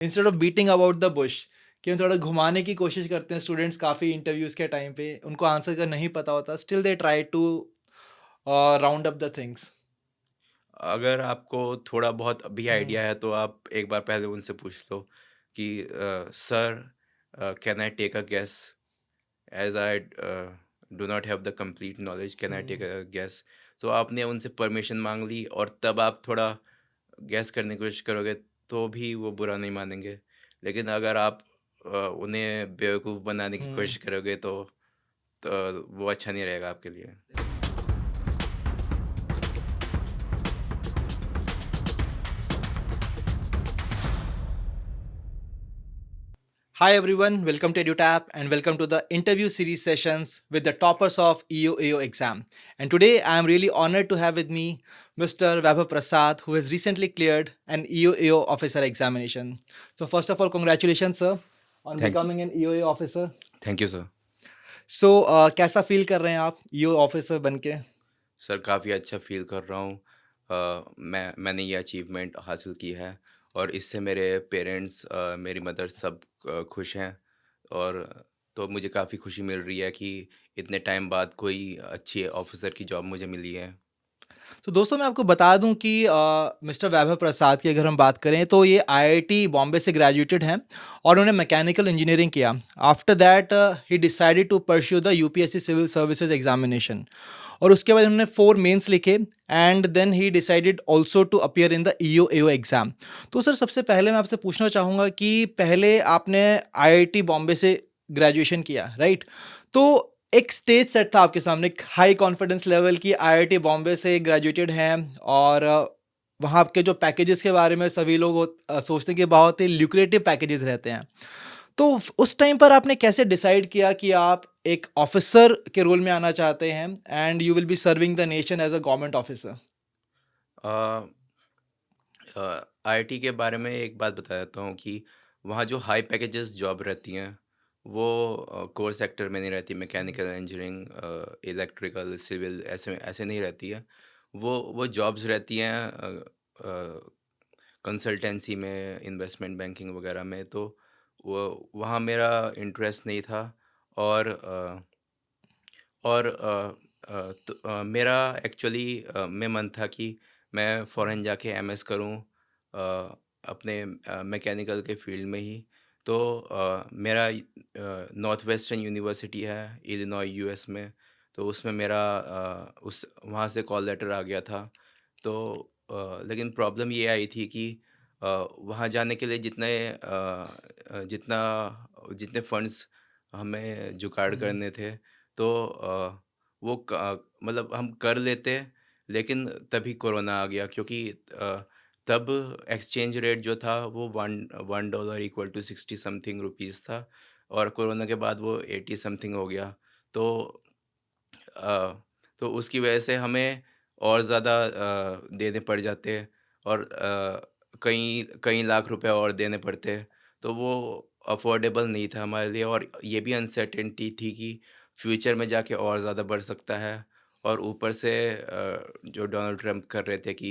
Instead of beating about the bush कि हम थोड़ा घुमाने की कोशिश करते हैं स्टूडेंट्स काफ़ी इंटरव्यूज़ के टाइम पे उनको आंसर का नहीं पता होता still they try to round up the things. अगर आपको थोड़ा बहुत भी हम्म। आइडिया है तो आप एक बार पहले उनसे पूछ लो कि sir, can I take a guess, as I do not have the complete knowledge, can I take hmm. A guess. So आपने उनसे परमिशन मांग ली और तब आप थोड़ा गैस करने की कोशिश करोगे तो भी वो बुरा नहीं मानेंगे। लेकिन अगर आप उन्हें बेवकूफ़ बनाने की हम्म। कोशिश करोगे तो वो अच्छा नहीं रहेगा आपके लिए। Hi everyone, welcome to EduTap and welcome to the interview series sessions with the toppers of EO exam. And today I am really honored to have with me Mr. Vaibhav Prasad who has recently cleared an EO officer examination. So first of all, congratulations sir on thank becoming an EO officer. Thank you sir. So कैसा feel कर रहे हैं आप EO officer बन के? Sir काफ़ी अच्छा feel कर रहा हूँ। मैंने ये अचीवमेंट हासिल की है और इससे मेरे पेरेंट्स, मेरी मदर सब खुश हैं। और तो मुझे काफ़ी खुशी मिल रही है कि इतने टाइम बाद कोई अच्छी ऑफ़िसर की जॉब मुझे मिली है। तो दोस्तों मैं आपको बता दूं कि मिस्टर वैभव प्रसाद की अगर हम बात करें तो ये आईआईटी बॉम्बे से ग्रेजुएटेड हैं और उन्होंने मैकेनिकल इंजीनियरिंग किया। After that he decided to pursue the UPSC civil services examination और उसके बाद उन्होंने 4 मेंस लिखे and then he decided also to appear in the EO AO exam. तो सर सबसे पहले मैं आपसे पूछना चाहूँगा कि पहले आपने आईआईटी बॉम्बे से ग्रेजुएशन किया, राइट? तो एक स्टेज सेट था आपके सामने, एक हाई कॉन्फिडेंस लेवल की आईआईटी बॉम्बे से ग्रेजुएटेड हैं और वहाँ के जो पैकेजेस के बारे में सभी लोग सोचते हैं कि बहुत ही ल्यूक्रेटिव पैकेजेस रहते हैं। तो उस टाइम पर आपने कैसे डिसाइड किया कि आप एक ऑफिसर के रोल में आना चाहते हैं and you will be serving the nation as a government officer? IIT के बारे में एक बात बता देता हूँ कि वहाँ जो हाई पैकेजेस जॉब रहती हैं वो कोर सेक्टर में नहीं रहती। मैकेनिकल इंजीनियरिंग, इलेक्ट्रिकल, सिविल ऐसे ऐसे नहीं रहती है। वो जॉब्स रहती हैं कंसल्टेंसी में, इन्वेस्टमेंट बैंकिंग वगैरह में। तो वो वहाँ मेरा इंटरेस्ट नहीं था। और मेरा एक्चुअली में मन था कि मैं फ़ॉरेन जाके एमएस करूं, अपने मैकेनिकल के फील्ड में ही। तो मेरा नॉर्थ वेस्टर्न यूनिवर्सिटी है इलिनॉय यूएस में। तो उसमें मेरा उस वहाँ से कॉल लेटर आ गया था। तो लेकिन प्रॉब्लम ये आई थी कि वहाँ जाने के लिए जितने फंड्स हमें जुगाड़ करने थे, तो वो मतलब हम कर लेते, लेकिन तभी कोरोना आ गया। क्योंकि तब एक्सचेंज रेट जो था वो one one dollar equal to 60 something rupees था और कोरोना के बाद वो 80 समथिंग हो गया। तो अ, तो उसकी वजह से हमें और ज़्यादा देने पड़ जाते और कई कई लाख रुपए और देने पड़ते। तो वो अफोर्डेबल नहीं था हमारे लिए और ये भी अनसर्टेनिटी थी कि फ्यूचर में जाके और ज़्यादा बढ़ सकता है। और ऊपर से जो डोनाल्ड ट्रम्प कर रहे थे कि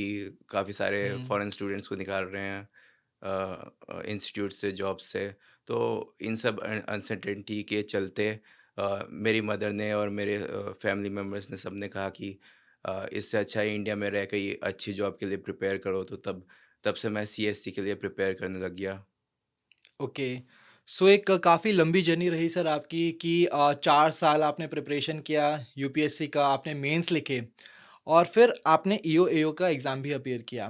काफ़ी सारे हम्म। फॉरेन स्टूडेंट्स को निकाल रहे हैं इंस्टीट्यूट से, जॉब से। तो इन सब अनसर्टेनिटी के चलते मेरी मदर ने और मेरे फैमिली मेम्बर्स ने सब ने कहा कि इससे अच्छा है इंडिया में रह के ये अच्छी जॉब के लिए प्रिपेयर करो। तो तब तब से मैं सीएससी के लिए प्रिपेयर करने लग गया। ओके। सो एक काफ़ी लंबी जर्नी रही सर आपकी कि 4 साल आपने प्रिपरेशन किया, यूपीएससी का आपने मेंस लिखे और फिर आपने ईओ एओ का एग्ज़ाम भी अपीयर किया।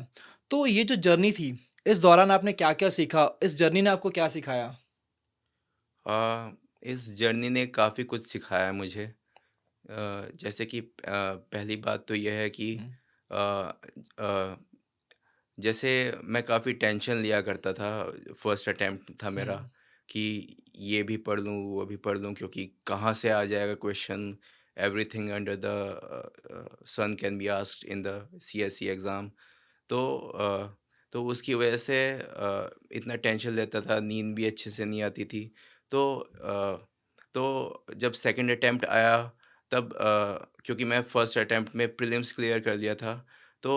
तो ये जो जर्नी थी, इस दौरान आपने क्या-क्या सीखा? इस जर्नी ने आपको क्या सिखाया? इस जर्नी ने काफ़ी कुछ सिखाया मुझे। जैसे कि पहली बात तो यह है कि हुँ। अ, अ, जैसे मैं काफ़ी टेंशन लिया करता था। फर्स्ट अटेम्प्ट था हुँ। मेरा कि ये भी पढ़ लूँ, वो भी पढ़ लूँ, क्योंकि कहाँ से आ जाएगा question. Everything under the sun can be asked in the CSC exam. तो तो उसकी वजह से इतना टेंशन लेता था, नींद भी अच्छे से नहीं आती थी। तो जब सेकंड अटेम्प्ट आया तब क्योंकि मैं फर्स्ट अटेम्प्ट में प्रीलिम्स क्लियर कर लिया था, तो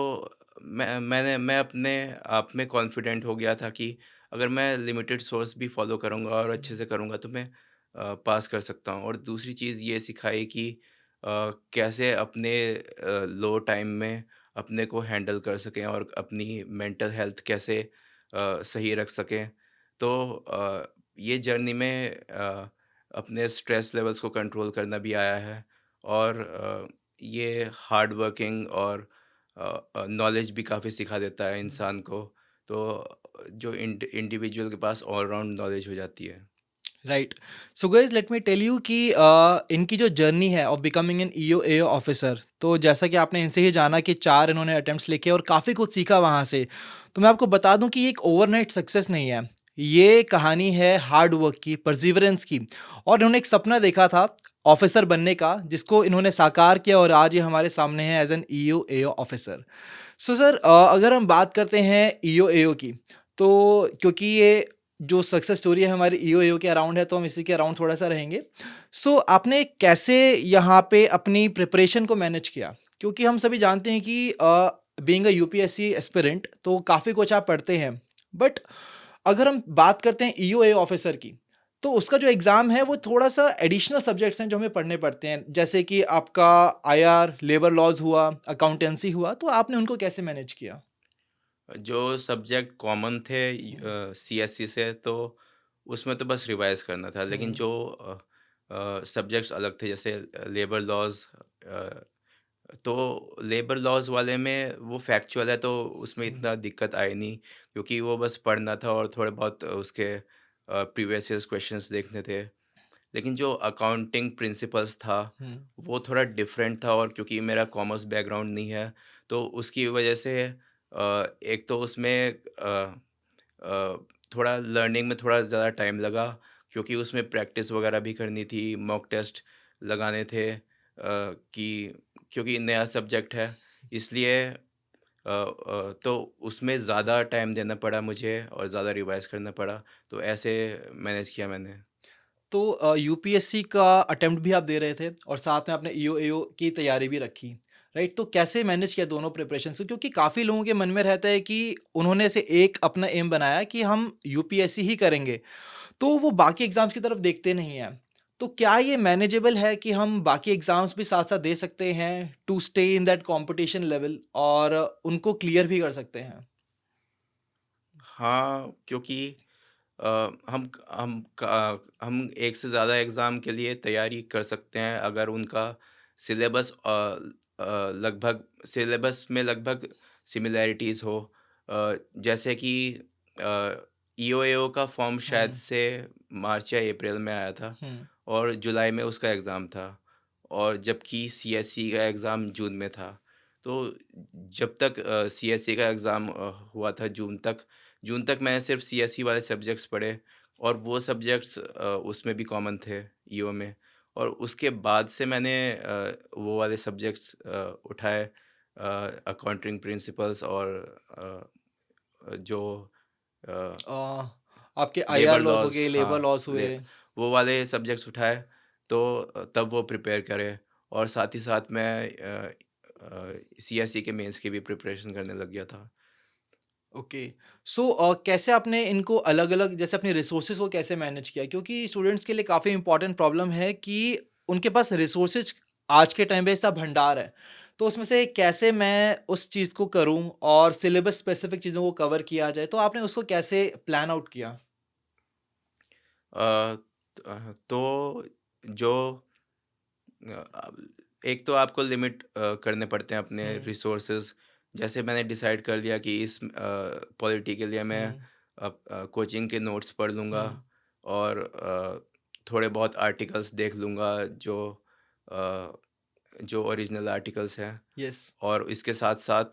मैं अपने आप में कॉन्फिडेंट हो गया था कि अगर मैं लिमिटेड सोर्स भी फॉलो करूँगा और अच्छे से करूँगा तो मैं पास कर सकता हूँ। और दूसरी चीज़ ये सिखाई कि कैसे अपने लो टाइम में अपने को हैंडल कर सकें और अपनी मेंटल हेल्थ कैसे सही रख सकें। तो ये जर्नी में अपने स्ट्रेस लेवल्स को कंट्रोल करना भी आया है। और ये हार्ड वर्किंग और नॉलेज भी काफ़ी सिखा देता है इंसान को। तो जो इंडिविजुअल के पास ऑल राउंड नॉलेज हो जाती है। Right. So guys let me tell you कि इनकी जो जर्नी है of becoming an EO AO officer, तो जैसा कि आपने इनसे ही जाना कि 4 इन्होंने अटेम्प्ट्स लिखे और काफ़ी कुछ सीखा वहाँ से। तो मैं आपको बता दूं कि ये एक ओवरनाइट सक्सेस नहीं है। ये कहानी है हार्ड वर्क की, परसिवरेंस की। और इन्होंने एक सपना देखा था ऑफिसर बनने का, जिसको इन्होंने साकार किया और आज ये हमारे सामने है as an EO AO officer. So sir, अगर हम बात करते हैं ईओ एओ की, तो क्योंकि ये जो सक्सेस स्टोरी है हमारी ईओ एओ के अराउंड है, तो हम इसी के अराउंड थोड़ा सा रहेंगे। सो आपने कैसे यहाँ पे अपनी प्रिपरेशन को मैनेज किया? क्योंकि हम सभी जानते हैं कि बीइंग अ यूपीएससी एस्पिरेंट तो काफ़ी कुछ आप पढ़ते हैं, बट अगर हम बात करते हैं ईओ एओ ऑफिसर की, तो उसका जो एग्ज़ाम है वो थोड़ा सा एडिशनल सब्जेक्ट्स हैं जो हमें पढ़ने पड़ते हैं, जैसे कि आपका आईआर, लेबर लॉज हुआ, अकाउंटेंसी हुआ, तो आपने उनको कैसे मैनेज किया? जो सब्जेक्ट कॉमन थे हुँ, सीएससी से, तो उसमें तो बस रिवाइज करना था। लेकिन हुँ, जो सब्जेक्ट्स अलग थे जैसे लेबर लॉज, तो लेबर लॉज वाले में वो फैक्चुअल है तो उसमें हुँ, इतना दिक्कत आई नहीं, क्योंकि वो बस पढ़ना था और थोड़े बहुत उसके प्रीवियस ईयर्स क्वेश्चंस देखने थे। लेकिन जो अकाउंटिंग प्रिंसिपल्स था हुँ, वो थोड़ा डिफरेंट था, और क्योंकि मेरा कॉमर्स बैकग्राउंड नहीं है तो उसकी वजह से एक तो उसमें अ, थोड़ा लर्निंग में थोड़ा ज़्यादा टाइम लगा, क्योंकि उसमें प्रैक्टिस वगैरह भी करनी थी, मॉक टेस्ट लगाने थे, कि क्योंकि नया सब्जेक्ट है इसलिए तो उसमें ज़्यादा टाइम देना पड़ा मुझे और ज़्यादा रिवाइज करना पड़ा। तो ऐसे मैनेज किया मैंने। तो यूपीएससी का अटेम्प्ट भी आप दे रहे थे और साथ में आपने ईओ एओ की तैयारी भी रखी, राइट? तो कैसे मैनेज किया दोनों प्रिपरेशन को? क्योंकि काफ़ी लोगों के मन में रहता है कि उन्होंने से एक अपना एम बनाया कि हम यूपीएससी ही करेंगे, तो वो बाकी एग्जाम्स की तरफ देखते नहीं हैं। तो क्या ये मैनेजेबल है कि हम बाकी एग्जाम्स भी साथ साथ दे सकते हैं to stay in that competition level और उनको क्लियर भी कर सकते हैं? हाँ, क्योंकि हम एक से ज़्यादा एग्ज़ाम के लिए तैयारी कर सकते हैं अगर उनका सिलेबस लगभग सिलेबस में लगभग सिमिलैरिटीज़ हो। जैसे कि ईओएओ का फॉर्म शायद हम्म, से मार्च या अप्रैल में आया था हम्म, और जुलाई में उसका एग्ज़ाम था, और जबकि सीएससी का एग्ज़ाम जून में था। तो जब तक सीएससी का एग्ज़ाम हुआ था जून तक मैंने सिर्फ सीएससी वाले सब्जेक्ट्स पढ़े, और वो सब्जेक्ट्स उसमें भी कॉमन थे ईओ में। और उसके बाद से मैंने वो वाले सब्जेक्ट्स उठाए, अकाउंटिंग प्रिंसिपल्स और जो अ, आपके आईआर लेबर लॉस हो लॉज, गए, लेबर हाँ, लॉस हुए। वो वाले सब्जेक्ट्स उठाए। तो तब वो प्रिपेयर करे, और साथ ही साथ मैं सीएससी के मेंस की भी प्रिपरेशन करने लग गया था। ओके। सो कैसे आपने इनको अलग-अलग, जैसे अपने रिसोर्सेज को कैसे मैनेज किया? क्योंकि स्टूडेंट्स के लिए काफ़ी इंपॉर्टेंट प्रॉब्लम है कि उनके पास रिसोर्सेज आज के टाइम पे ऐसा भंडार है। तो उसमें से कैसे मैं उस चीज़ को करूँ और सिलेबस स्पेसिफिक चीज़ों को कवर किया जाए, तो आपने उसको कैसे प्लान आउट किया? अ, तो जो एक तो आपको लिमिट करने पड़ते हैं अपने हुँ, रिसोर्सेज। जैसे मैंने डिसाइड कर लिया कि इस पॉलिटी के लिए मैं हुँ, कोचिंग के नोट्स पढ़ लूँगा, हुँ, और थोड़े बहुत आर्टिकल्स देख लूँगा जो अ, जो ओरिजिनल आर्टिकल्स हैं। येस। और इसके साथ साथ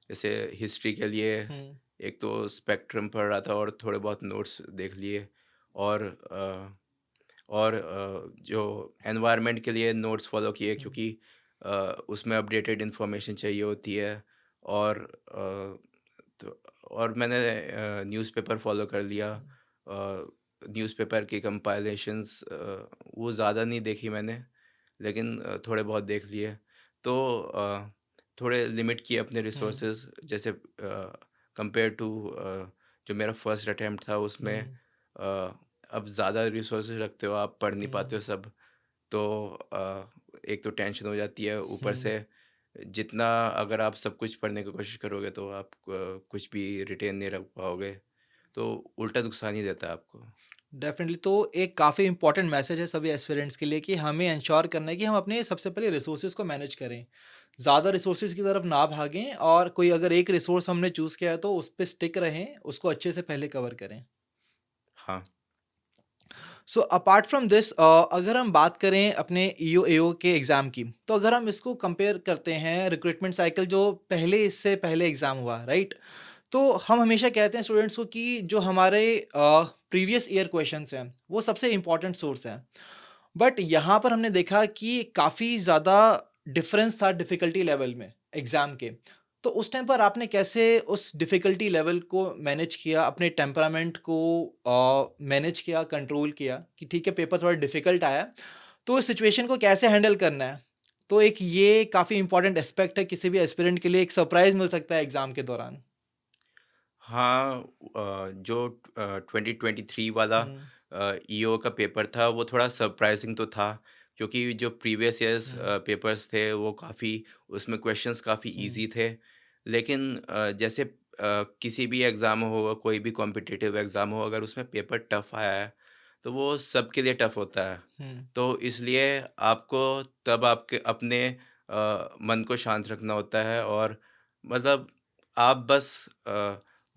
जैसे हिस्ट्री के लिए हुँ, एक तो स्पेक्ट्रम पढ़ रहा था और थोड़े बहुत नोट्स देख लिए, और जो एनवायरनमेंट के लिए नोट्स फॉलो किए, हुँ, क्योंकि उसमें अपडेटेड इन्फॉर्मेशन चाहिए होती है। और तो और मैंने न्यूज़पेपर फॉलो कर लिया। न्यूज़पेपर की कंपाइलेशंस वो ज़्यादा नहीं देखी मैंने, लेकिन थोड़े बहुत देख लिए। तो थोड़े लिमिट किए अपने हुँ, रिसोर्सेज, जैसे कंपेयर टू जो मेरा फर्स्ट अटेम्प्ट था उसमें हुँ, अब ज़्यादा रिसोर्सेज रखते हो, आप पढ़ नहीं पाते हुँ, हो सब। तो एक तो टेंशन हो जाती है, ऊपर हुँ। से जितना अगर आप सब कुछ पढ़ने की कोशिश करोगे तो आप कुछ भी रिटेन नहीं रख पाओगे, तो उल्टा नुकसान ही देता है आपको। डेफ़िनिटली तो एक काफ़ी इम्पोर्टेंट मैसेज है सभी एस्पिरेंट्स के लिए कि हमें एंश्योर करना है कि हम अपने सबसे पहले रिसोर्सेज़ को मैनेज करें। ज़्यादा रिसोर्सेज़ की तरफ ना भागें और कोई अगर एक रिसोर्स हमने चूज़ किया है तो उस पे स्टिक रहें, उसको अच्छे से पहले कवर करें। हाँ। सो अपार्ट फ्रॉम दिस अगर हम बात करें अपने ईओ एओ के एग्ज़ाम की, तो अगर हम इसको कंपेयर करते हैं रिक्रूटमेंट साइकिल जो पहले इससे पहले एग्ज़ाम हुआ, राइट? तो हम हमेशा कहते हैं स्टूडेंट्स को कि जो हमारे प्रीवियस ईयर क्वेश्चंस हैं, वो सबसे इम्पोर्टेंट सोर्स हैं। बट यहाँ पर हमने देखा कि काफ़ी ज़्यादा डिफरेंस था डिफ़िकल्टी लेवल में एग्ज़ाम के। तो उस टाइम पर आपने कैसे उस डिफ़िकल्टी लेवल को मैनेज किया, अपने टेम्परामेंट को मैनेज किया, कंट्रोल किया कि ठीक है पेपर थोड़ा डिफ़िकल्ट आया, तो इस सिचुएशन को कैसे हैंडल करना है? तो एक ये काफ़ी इम्पोर्टेंट एस्पेक्ट है किसी भी एस्पिरेंट के लिए एक सरप्राइज़ मिल सकता है एग्ज़ाम के दौरान। हाँ, जो 2023 वाला हुँ, ईओ का पेपर था वो थोड़ा सरप्राइजिंग तो था, क्योंकि जो प्रीवियस ईयर्स हुँ, पेपर्स थे वो काफ़ी, उसमें क्वेश्चंस काफ़ी हुँ, इजी थे। लेकिन जैसे किसी भी एग्ज़ाम हो, कोई भी कॉम्पिटिटिव एग्ज़ाम हो, अगर उसमें पेपर टफ आया है तो वो सबके लिए टफ होता है। हुँ, तो इसलिए आपको तब आपके अपने मन को शांत रखना होता है, और मतलब आप बस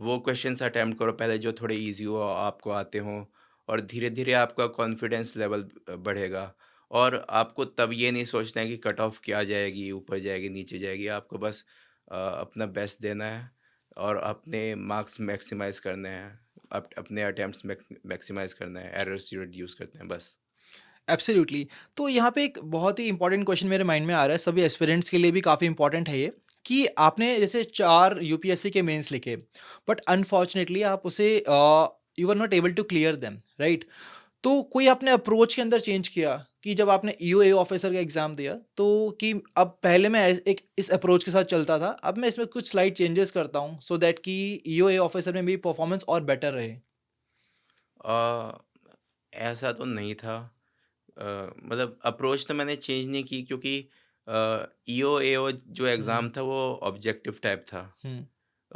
वो क्वेश्चंस अटेम्प्ट करो पहले जो थोड़े इजी हो, आपको आते हों, और धीरे धीरे आपका कॉन्फिडेंस लेवल बढ़ेगा। और आपको तब ये नहीं सोचना है कि कट ऑफ क्या जाएगी, ऊपर जाएगी नीचे जाएगी, आपको बस अपना बेस्ट देना है और अपने मार्क्स मैक्सिमाइज करने हैं, अपने अटेम्प्ट्स मैक्सिमाइज करना है, एरर्स रिड्यूस करते हैं बस। एब्सोल्युटली। तो यहाँ पे एक बहुत ही इम्पोर्टेंट क्वेश्चन मेरे माइंड में आ रहा है, सभी एस्पिरेंट्स के लिए भी काफ़ी इम्पोर्टेंट है ये, कि आपने जैसे 4 यूपीएससी के मेंस लिखे, बट अनफॉर्चुनेटली आप उसे you are not able to clear them, right? तो कोई आपने अप्रोच के अंदर चेंज किया कि जब आपने ईओ ऑफिसर का एग्जाम दिया तो कि अब पहले मैं एक इस अप्रोच के साथ चलता था, अब मैं इसमें कुछ स्लाइट चेंजेस करता हूँ सो दैट कि ईओ ऑफिसर में मेरी परफॉर्मेंस और बेटर रहे। अ, ऐसा तो नहीं था। मतलब अप्रोच तो मैंने चेंज नहीं की, क्योंकि ईओ एओ जो हम्म, एग्ज़ाम था वो ऑब्जेक्टिव टाइप था। हम्म,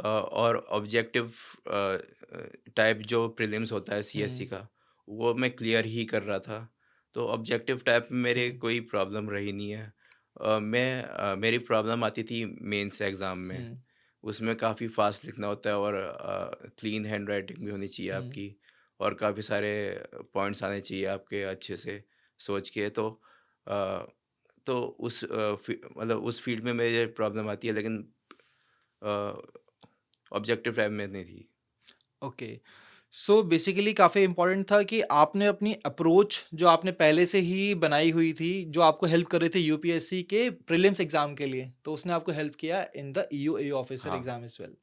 और ऑब्जेक्टिव टाइप जो प्रीलिम्स होता है सीएससी हम्म, का, वो मैं क्लियर ही कर रहा था। तो ऑब्जेक्टिव टाइप में मेरे हम्म, कोई प्रॉब्लम रही नहीं है। मेरी प्रॉब्लम आती थी मेंस एग्ज़ाम में। हम्म, उसमें काफ़ी फास्ट लिखना होता है, और क्लीन हैंड राइटिंग भी होनी चाहिए हम्म, आपकी, और काफ़ी सारे पॉइंट्स आने चाहिए आपके अच्छे से सोच के। अ, तो मतलब उस फील्ड में मेरे प्रॉब्लम आती है, लेकिन ऑब्जेक्टिव टाइप में नहीं थी। ओके। सो बेसिकली काफ़ी इम्पोर्टेंट था कि आपने अपनी अप्रोच जो आपने पहले से ही बनाई हुई थी, जो आपको हेल्प कर रही थी यूपीएससी के प्रीलिम्स एग्जाम के लिए, तो उसने आपको हेल्प किया in the EO A officer हाँ, एग्जाम एज वेल।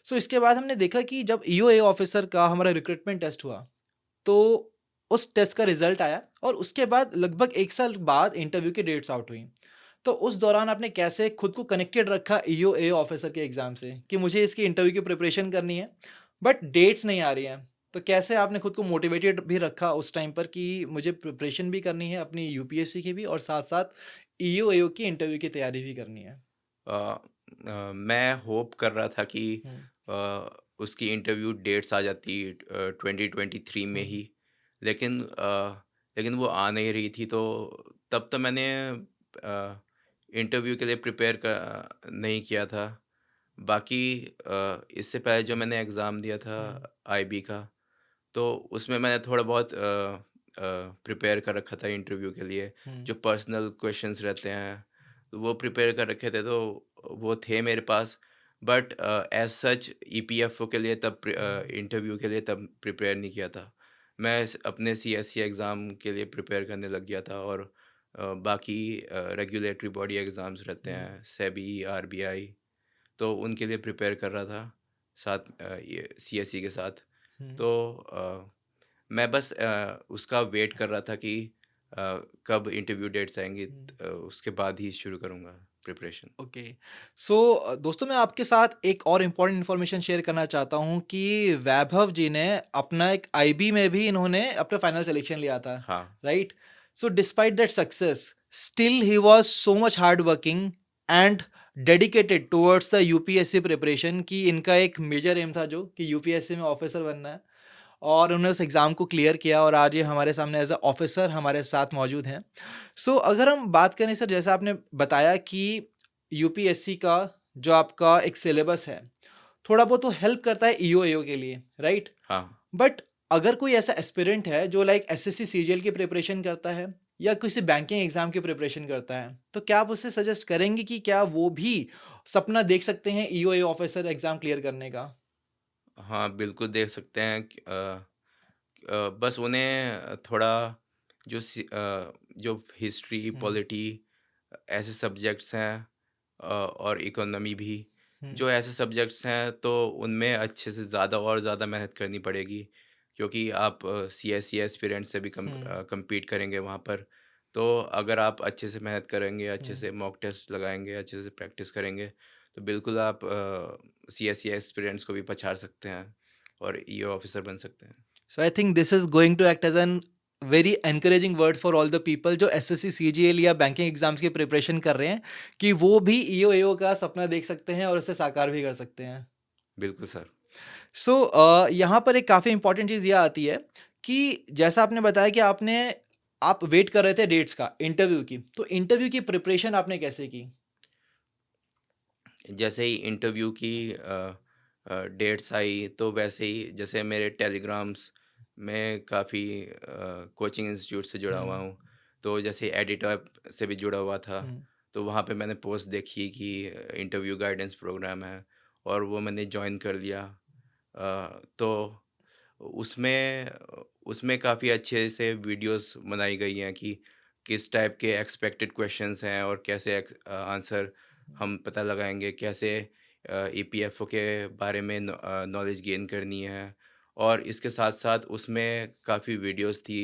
सो इसके बाद हमने देखा कि जब ईओ ए ऑफिसर का हमारा रिक्रूटमेंट टेस्ट हुआ, तो उस टेस्ट का रिजल्ट आया और उसके बाद लगभग 1 साल बाद इंटरव्यू की डेट्स आउट हुई। तो उस दौरान आपने कैसे खुद को कनेक्टेड रखा ईओ ए ऑफिसर के एग्ज़ाम से कि मुझे इसकी इंटरव्यू की प्रिपरेशन करनी है, बट डेट्स नहीं आ रही हैं। तो कैसे आपने खुद को मोटिवेटेड भी रखा उस टाइम पर कि मुझे प्रिपरेशन भी करनी है अपनी यूपीएससी की भी और साथ-साथ ईओ एओ की इंटरव्यू की तैयारी भी करनी है? मैं होप कर रहा था कि हुँ, उसकी इंटरव्यू डेट्स आ जाती 2023 में हुँ, ही, लेकिन लेकिन वो आ नहीं रही थी। तो तब तो मैंने इंटरव्यू के लिए प्रिपेयर नहीं किया था। बाकी इससे पहले जो मैंने एग्ज़ाम दिया था हुँ, आईबी का, तो उसमें मैंने थोड़ा बहुत प्रिपेयर कर रखा था इंटरव्यू के लिए। हुँ, जो पर्सनल क्वेश्चंस रहते हैं, तो वो प्रिपेयर कर रखे थे, तो वो थे मेरे पास। बट एज़ सच ईपीएफओ के लिए तब हुँ, इंटरव्यू के लिए तब प्रिपेयर नहीं किया था। मैं अपने सीएससी एग्ज़ाम के लिए प्रिपेयर करने लग गया था, और बाकी रेगुलेटरी बॉडी एग्ज़ाम्स रहते हुँ, हैं, सेबी, आरबीआई, तो उनके लिए प्रिपेयर कर रहा था साथ, ये सीएससी के साथ। हुँ। तो मैं बस उसका वेट कर रहा था कि कब इंटरव्यू डेट्स आएंगी, हुँ। उसके बाद ही शुरू करूँगा प्रिपरेशन। ओके। सो दोस्तों, मैं आपके साथ एक और इम्पोर्टेंट इन्फॉर्मेशन शेयर करना चाहता हूँ कि वैभव जी ने अपना एक आईबी में भी इन्होंने अपना फाइनल सिलेक्शन लिया था, हाँ, right? So despite that success, still he was so much hard working and dedicated towards the UPSC preparation, कि इनका एक मेजर एम था जो कि यूपीएससी में ऑफिसर बनना है, और उन्होंने उस एग्ज़ाम को क्लियर किया और आज ये हमारे सामने एज अ ऑफिसर हमारे साथ मौजूद हैं। सो अगर हम बात करें सर, जैसा आपने बताया कि यूपीएससी का जो आपका एक सिलेबस है, थोड़ा बहुत तो हेल्प करता है ईओ एओ के लिए, राइट? हाँ। बट अगर कोई ऐसा एस्पिरेंट है जो लाइक एसएससी सीजीएल की प्रिपरेशन करता है या किसी बैंकिंग एग्जाम की प्रिपरेशन करता है, तो क्या आप उससे सजेस्ट करेंगे कि क्या वो भी सपना देख सकते हैं EO AO officer exam clear करने का? हाँ, बिल्कुल देख सकते हैं कि बस उन्हें थोड़ा जो हिस्ट्री, हम्म। पॉलिटी ऐसे सब्जेक्ट्स हैं, और इकोनॉमी भी, हम्म। जो ऐसे सब्जेक्ट्स हैं तो उनमें अच्छे से ज़्यादा और ज़्यादा मेहनत करनी पड़ेगी, क्योंकि आप सीएसई एस्पिरेंट्स से भी हम्म। compete करेंगे वहाँ पर। तो अगर आप अच्छे से मेहनत करेंगे, अच्छे हम्म। से मॉक टेस्ट लगाएंगे, अच्छे से प्रैक्टिस करेंगे, तो बिल्कुल आप सीएसई एस्पिरेंट्स को भी पछाड़ सकते हैं और ईओ ऑफिसर बन सकते हैं। So I think this is going to act as an very encouraging words for all the people जो एसएससी सीजीएल या बैंकिंग एग्जाम्स की प्रिपरेशन कर रहे हैं, कि वो भी ईओ एओ का सपना देख सकते हैं और उसे साकार भी कर सकते हैं। बिल्कुल सर। सो यहाँ पर एक काफ़ी इंपॉर्टेंट चीज़ यह आती है कि जैसा आपने बताया कि आप वेट कर रहे थे डेट्स का इंटरव्यू की, तो इंटरव्यू की प्रिपरेशन आपने कैसे की? जैसे ही इंटरव्यू की डेट्स आई, तो वैसे ही जैसे मेरे टेलीग्राम्स में काफ़ी कोचिंग इंस्टीट्यूट से जुड़ा हुआ हम्म। हूँ, तो जैसे एडिटर से भी जुड़ा हुआ था, हम्म। तो वहाँ पे मैंने पोस्ट देखी कि इंटरव्यू गाइडेंस प्रोग्राम है, और वो मैंने ज्वाइन कर लिया। तो उसमें उसमें काफ़ी अच्छे से वीडियोस बनाई गई हैं कि किस टाइप के एक्सपेक्टेड क्वेश्चंस हैं और कैसे आंसर हम पता लगाएंगे, कैसे ईपीएफओ के बारे में नॉलेज गेन करनी है। और इसके साथ साथ उसमें काफ़ी वीडियोस थी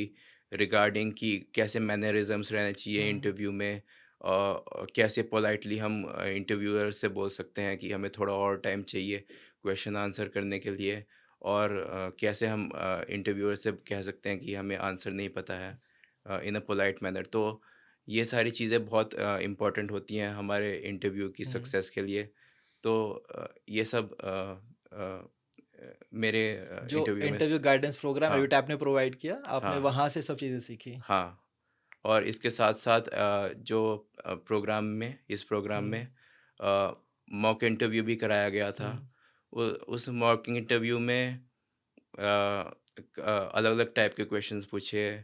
रिगार्डिंग कि कैसे मैनरिज्म्स रहने चाहिए हम्म। इंटरव्यू में, कैसे पोलाइटली हम इंटरव्यूअर से बोल सकते हैं कि हमें थोड़ा और टाइम चाहिए क्वेश्चन आंसर करने के लिए, और कैसे हम इंटरव्यूअर से कह सकते हैं कि हमें आंसर नहीं पता है इन अ पोलाइट मैनर। तो ये सारी चीज़ें बहुत इम्पोर्टेंट होती हैं हमारे इंटरव्यू की हम्म। सक्सेस के लिए। तो ये सब मेरे जो इंटरव्यू में इंटरव्यू गाइडेंस प्रोग्राम हाँ, एडवर्टैप ने प्रोवाइड किया, आपने हाँ, वहाँ से सब चीज़ें सीखी। हाँ। और इसके साथ साथ जो इस प्रोग्राम हम्म। में मॉक इंटरव्यू भी कराया गया था। हम्म। उस मॉक इंटरव्यू में अलग अलग टाइप के क्वेश्चंस पूछे,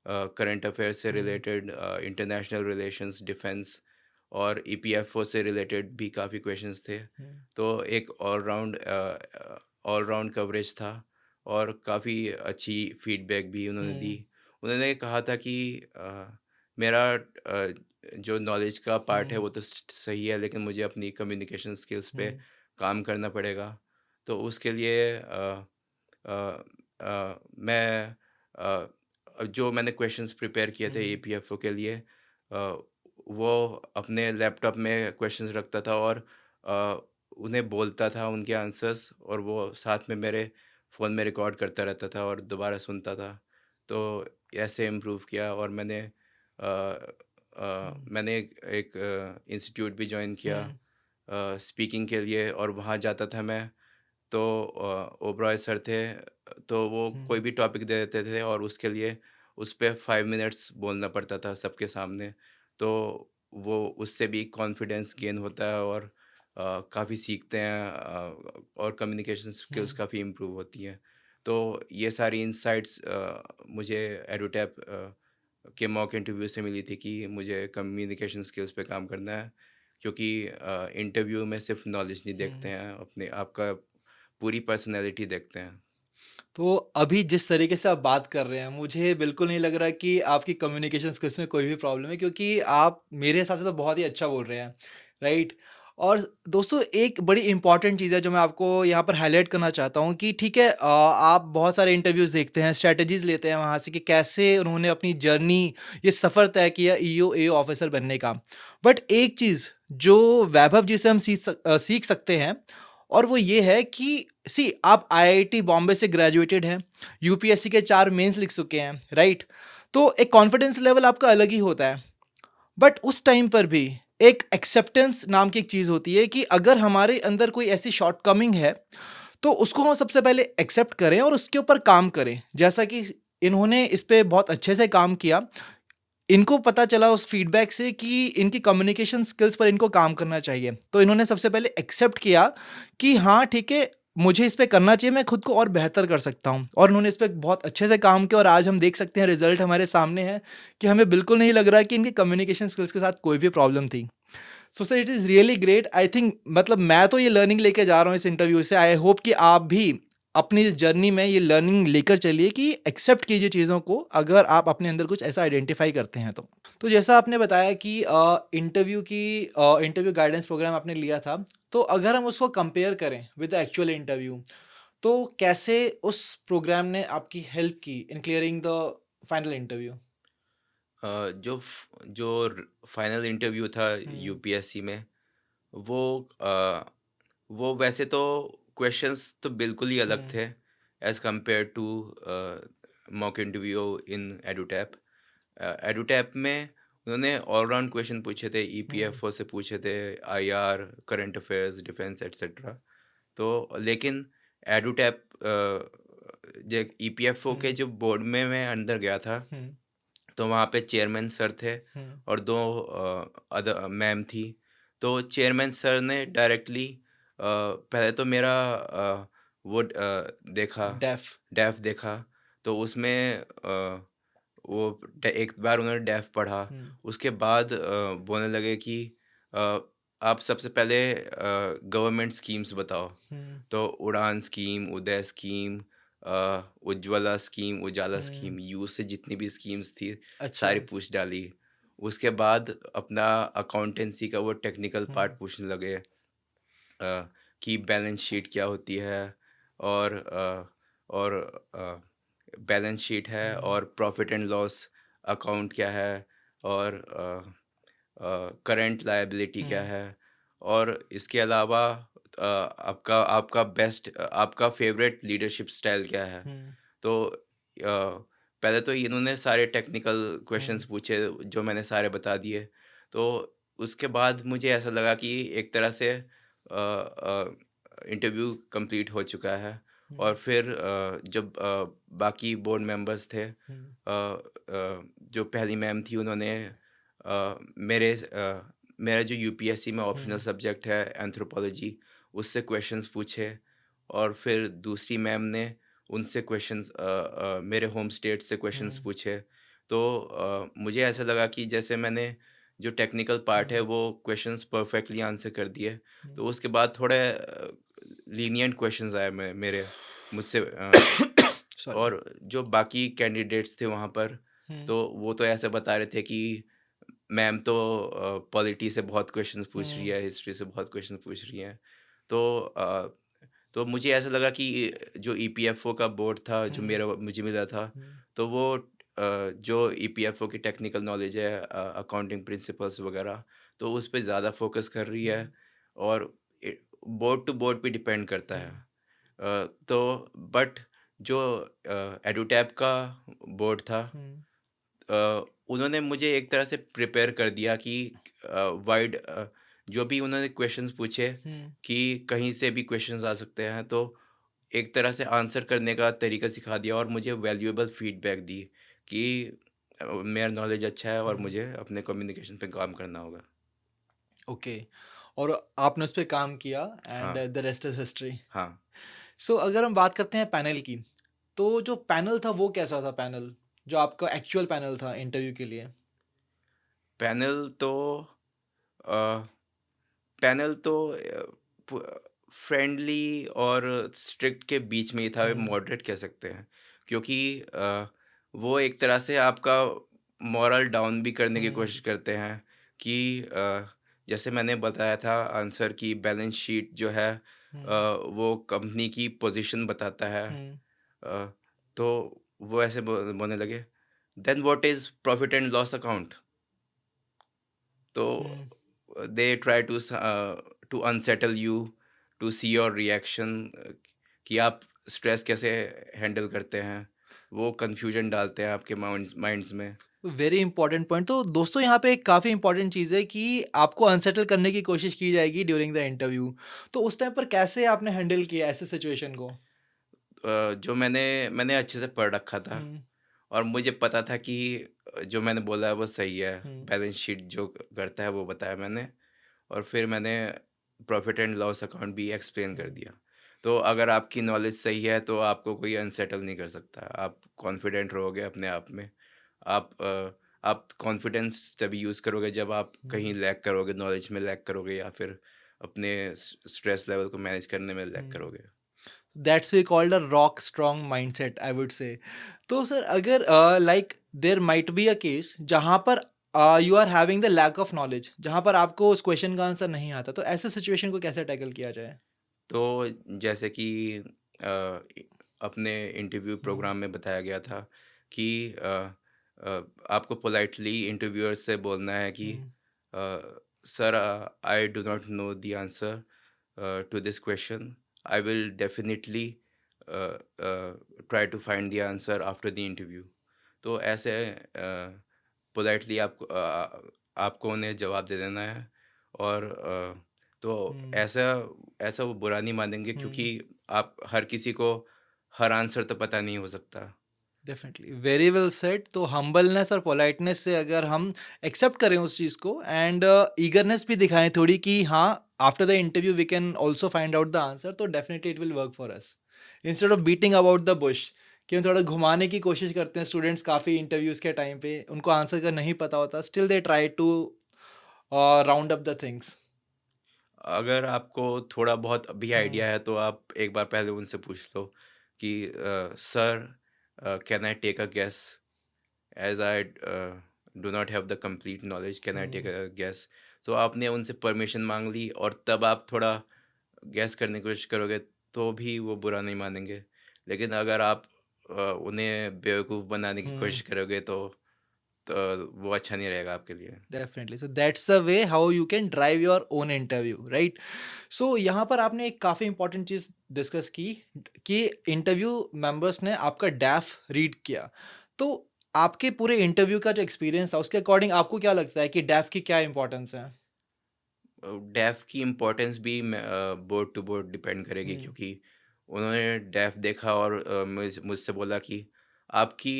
करंट अफेयर्स से हम्म। रिलेटेड, इंटरनेशनल रिलेशंस, डिफेंस और ईपीएफओ से रिलेटेड भी काफ़ी क्वेश्चंस थे। हम्म। तो एक ऑल राउंड कवरेज था, और काफ़ी अच्छी फीडबैक भी उन्होंने दी। हम्म। उन्होंने कहा था कि मेरा जो नॉलेज का पार्ट है हम्म। वो तो सही है, लेकिन मुझे अपनी कम्युनिकेशन स्किल्स पे हम्म। काम करना पड़ेगा। तो उसके लिए अ, मैं जो मैंने क्वेश्चंस प्रिपेयर किए थे हम्म। ईपीएफओ के लिए, वो अपने लैपटॉप में क्वेश्चंस रखता था और अ, उन्हें बोलता था उनके आंसर्स, और वो साथ में मेरे फ़ोन में रिकॉर्ड करता रहता था और दोबारा सुनता था। तो ऐसे इम्प्रूव किया, और हम्म। मैंने एक इंस्टीट्यूट भी जॉइन किया हम्म। स्पीकिंग के लिए, और वहाँ जाता था मैं। तो ओबरॉय सर थे, तो वो कोई हम्म। भी टॉपिक दे देते थे और उसके लिए उस पे 5 मिनट्स बोलना पड़ता था सबके सामने। तो वो उससे भी कॉन्फिडेंस गेन होता है, और काफ़ी सीखते हैं, और कम्युनिकेशन स्किल्स हम्म। काफ़ी इम्प्रूव होती हैं। तो ये सारी इनसाइट्स मुझे एडुटैप के मॉक इंटरव्यू से मिली थी कि मुझे कम्युनिकेशन स्किल्स पे काम करना है, क्योंकि इंटरव्यू में सिर्फ नॉलेज नहीं देखते हम्म। हैं, अपने आपका पूरी पर्सनैलिटी देखते हैं। तो अभी जिस तरीके से आप बात कर रहे हैं, मुझे बिल्कुल नहीं लग रहा कि आपकी कम्युनिकेशन स्किल्स में कोई भी प्रॉब्लम है, क्योंकि आप मेरे हिसाब से तो बहुत ही अच्छा बोल रहे हैं, राइट? और दोस्तों, एक बड़ी इंपॉर्टेंट चीज़ है जो मैं आपको यहाँ पर हाईलाइट करना चाहता हूँ कि ठीक है, आप बहुत सारे इंटरव्यूज़ देखते हैं, स्ट्रैटेजीज़ लेते हैं वहाँ से कि कैसे उन्होंने अपनी जर्नी, ये सफ़र तय किया ईओ एओ ऑफिसर बनने का। बट एक चीज़ जो वैभव जी से हम सीख सकते हैं, और वो ये है कि सी आप आईआईटी बॉम्बे से ग्रेजुएटेड हैं, यूपीएससी के 4 मेंस लिख चुके हैं, राइट? तो एक कॉन्फिडेंस लेवल आपका अलग ही होता है। बट उस टाइम पर भी एक एक्सेप्टेंस नाम की एक चीज़ होती है कि अगर हमारे अंदर कोई ऐसी शॉर्टकमिंग है, तो उसको हम सबसे पहले एक्सेप्ट करें और उसके ऊपर काम करें। जैसा कि इन्होंने इस पे बहुत अच्छे से काम किया। इनको पता चला उस फीडबैक से कि इनकी कम्युनिकेशन स्किल्स पर इनको काम करना चाहिए। तो इन्होंने सबसे पहले एक्सेप्ट किया कि हाँ, ठीक है, मुझे इस पे करना चाहिए, मैं खुद को और बेहतर कर सकता हूँ। और उन्होंने इस पे बहुत अच्छे से काम किया और आज हम देख सकते हैं रिज़ल्ट हमारे सामने है कि हमें बिल्कुल नहीं लग रहा कि इनकी कम्युनिकेशन स्किल्स के साथ कोई भी प्रॉब्लम थी। So sir, it is really great. I think मतलब मैं तो ये लर्निंग लेके जा रहा हूँ इस इंटरव्यू से। आई होप कि आप भी अपनी इस जर्नी में ये लर्निंग लेकर चलिए कि एक्सेप्ट कीजिए चीज़ों को, अगर आप अपने अंदर कुछ ऐसा आइडेंटिफाई करते हैं तो। तो जैसा आपने बताया कि इंटरव्यू गाइडेंस प्रोग्राम आपने लिया था, तो अगर हम उसको कंपेयर करें विद द एक्चुअल इंटरव्यू, तो कैसे उस प्रोग्राम ने आपकी हेल्प की इन क्लियरिंग द फाइनल इंटरव्यू? जो फाइनल इंटरव्यू था हम्म। यूपीएससी में, वो वो वैसे तो क्वेश्चंस तो बिल्कुल ही अलग हम्म। थे as compare to mock interview in Edutap. Edutap में उन्होंने ऑल राउंड क्वेश्चन पूछे थे, हम्म। ईपीएफओ से पूछे थे, IR, current affairs, defence etcetera. तो लेकिन एडुटैप जो ईपीएफओ के हम्म। जो बोर्ड में मैं अंदर गया था, हम्म। तो वहाँ पे चेयरमैन सर थे हम्म। और दो अदर मैम थी। तो चेयरमैन सर ने डायरेक्टली पहले तो मेरा देखा, डेफ। डेफ देखा। तो उसमें एक बार उन्होंने डेफ पढ़ा। हम्म। उसके बाद बोलने लगे कि अ, आप सबसे पहले गवर्नमेंट स्कीम्स बताओ। हम्म। तो उड़ान scheme, Uday scheme, Ujjwala scheme, Ujala hmm. Scheme, you से जितनी भी स्कीम्स थी अच्छा। सारी पूछ डाली। उसके बाद अपना अकाउंटेंसी का वो टेक्निकल हम्म। पार्ट पूछने लगे, कि बैलेंस शीट क्या होती है, और और बैलेंस शीट है, हम्म। और प्रॉफिट एंड लॉस अकाउंट क्या है, और करंट लायबिलिटी क्या हम्म। है, और इसके अलावा आपका आपका बेस्ट आपका फेवरेट लीडरशिप स्टाइल क्या है। हम्म। तो पहले तो इन्होंने सारे टेक्निकल हम्म। क्वेश्चंस पूछे जो मैंने सारे बता दिए। तो उसके बाद मुझे ऐसा लगा कि एक तरह से इंटरव्यू कंप्लीट हो चुका है। हम्म। और फिर जब बाकी बोर्ड मेंबर्स थे, हम्म। जो पहली मैम थी, उन्होंने मेरा जो यूपीएससी में ऑप्शनल हम्म। सब्जेक्ट है एंथ्रोपोलॉजी, उससे क्वेश्चंस पूछे। और फिर दूसरी मैम ने उनसे क्वेश्चंस मेरे होम स्टेट से क्वेश्चंस हम्म। पूछे। तो मुझे ऐसा लगा कि जैसे मैंने जो टेक्निकल पार्ट है हम्म। वो क्वेश्चंस परफेक्टली आंसर कर दिए। तो हम्म। उसके बाद थोड़े लीनियंट क्वेश्चंस आए मेरे मुझसे। सॉरी। और जो बाकी कैंडिडेट्स थे वहाँ पर, हम्म। तो वो तो ऐसे बता रहे थे कि मैम तो पॉलिटी से बहुत क्वेश्चंस पूछ रही हम्म। है, हिस्ट्री से बहुत क्वेश्चंस पूछ रही हैं। तो तो मुझे ऐसा लगा कि जो ईपीएफओ का बोर्ड था जो हम्म। मुझे मिला था, हम्म। तो वो जो ईपीएफओ की टेक्निकल नॉलेज है, अकाउंटिंग प्रिंसिपल्स वगैरह, तो उस पे ज़्यादा फोकस कर रही है। हम्म। और बोर्ड टू बोर्ड पे डिपेंड करता है। हम्म। तो बट जो एडुटैप का बोर्ड था, हम्म। उन्होंने मुझे एक तरह से प्रिपेयर कर दिया कि वाइड जो भी उन्होंने क्वेश्चंस पूछे, हम्म। कि कहीं से भी क्वेश्चंस आ सकते हैं, तो एक तरह से आंसर करने का तरीका सिखा दिया और मुझे वैल्यूएबल फीडबैक दी कि मेरा नॉलेज अच्छा है और हम्म। मुझे अपने कम्युनिकेशन पे काम करना होगा। ओके। और आपने उस पे काम किया एंड हाँ। The rest is history. हाँ। सो अगर हम बात करते हैं पैनल की, तो जो पैनल था वो कैसा था? पैनल जो आपका एक्चुअल पैनल था इंटरव्यू के लिए। पैनल तो पैनल तो फ्रेंडली और स्ट्रिक्ट के बीच में ही था, हम्म। मॉडरेट कह सकते हैं। क्योंकि वो एक तरह से आपका मॉरल डाउन भी करने की हम्म। कोशिश करते हैं कि जैसे मैंने बताया था आंसर की बैलेंस शीट जो है, हम्म। वो कंपनी की पोजीशन बताता है। हम्म। अ, तो वो ऐसे बोलने लगे, then what is profit and loss account. तो hmm. They try to unsettle you, to see your reaction, कि आप स्ट्रेस कैसे हैंडल करते हैं। वो कंफ्यूजन डालते हैं आपके माइंड्स में। Very important point. तो दोस्तों यहाँ पे एक काफ़ी इंपॉर्टेंट चीज़ है कि आपको अनसेटल करने की कोशिश की जाएगी ड्यूरिंग द इंटरव्यू। तो उस टाइम पर कैसे आपने हैंडल किया ऐसे सिचुएशन को? जो मैंने अच्छे से पढ़ रखा था, हुँ, और मुझे पता था कि जो मैंने बोला है वो सही है। हुँ, बैलेंस शीट जो करता है वो बताया मैंने, और फिर मैंने प्रॉफिट एंड लॉस अकाउंट भी एक्सप्लेन कर हुँ, दिया। तो अगर आपकी नॉलेज सही है तो आपको कोई अनसेटल नहीं कर सकता। आप कॉन्फिडेंट रहोगे अपने आप में। आप कॉन्फिडेंस तभी यूज़ करोगे जब आप कहीं हुँ, लैग करोगे, नॉलेज में लैग करोगे, या फिर अपने स्ट्रेस लेवल को मैनेज करने में लैग हुँ। करोगे। That's we called a rock strong mindset I would say. तो सर अगर like there might be a case जहाँ पर you are having the lack of knowledge, जहाँ पर आपको उस क्वेश्चन का आंसर नहीं आता, तो ऐसे सिचुएशन को कैसे टैकल किया जाए? तो जैसे कि अपने इंटरव्यू हुँ, प्रोग्राम में बताया गया था कि आपको पोलाइटली इंटरव्यूअर से बोलना है कि हुँ, sir, I do not know the answer to this question. I will definitely try to find the answer after the interview. तो ऐसे पोलाइटली आपको उन्हें जवाब दे देना है। और तो हुँ, ऐसा ऐसा वो बुरा नहीं मानेंगे, हुँ। क्योंकि आप हर किसी को हर आंसर तो पता नहीं हो सकता। Definitely very well said. तो हम्बलनेस और पोलाइटनेस से अगर हम एक्सेप्ट करें उस चीज़ को एंड ईगरनेस भी दिखाएं थोड़ी कि हाँ, after the interview we can also find out the answer, तो definitely it will work for us instead of beating about the bush, कि हम थोड़ा घुमाने की कोशिश करते हैं। स्टूडेंट्स काफ़ी इंटरव्यूज़ के टाइम पे उनको आंसर का नहीं पता होता, still they try to round up the things. अगर आपको थोड़ा बहुत अभी हम्म, आइडिया है तो आप एक बार पहले उनसे पूछ लो कि sir, can I take a guess, as I do not have the complete knowledge, can I take hmm, a guess. So आपने उनसे परमिशन मांग ली, और तब आप थोड़ा गैस करने की कोशिश करोगे तो भी वो बुरा नहीं मानेंगे। लेकिन अगर आप उन्हें बेवकूफ़ बनाने की हम्म। कोशिश करोगे तो वो अच्छा नहीं रहेगा आपके लिए। Definitely, so that's the way how you can drive your own interview, right? So यहाँ पर आपने एक काफ़ी इंपॉर्टेंट चीज़ डिस्कस की कि इंटरव्यू मेंबर्स ने आपका डैफ रीड किया। तो आपके पूरे इंटरव्यू का जो एक्सपीरियंस था उसके अकॉर्डिंग आपको क्या लगता है कि डैफ की क्या इंपॉर्टेंस है? डेफ की इम्पोर्टेंस भी बोर्ड टू बोर्ड डिपेंड करेगी, हम्म, क्योंकि उन्होंने डेफ देखा और मुझसे बोला कि आपकी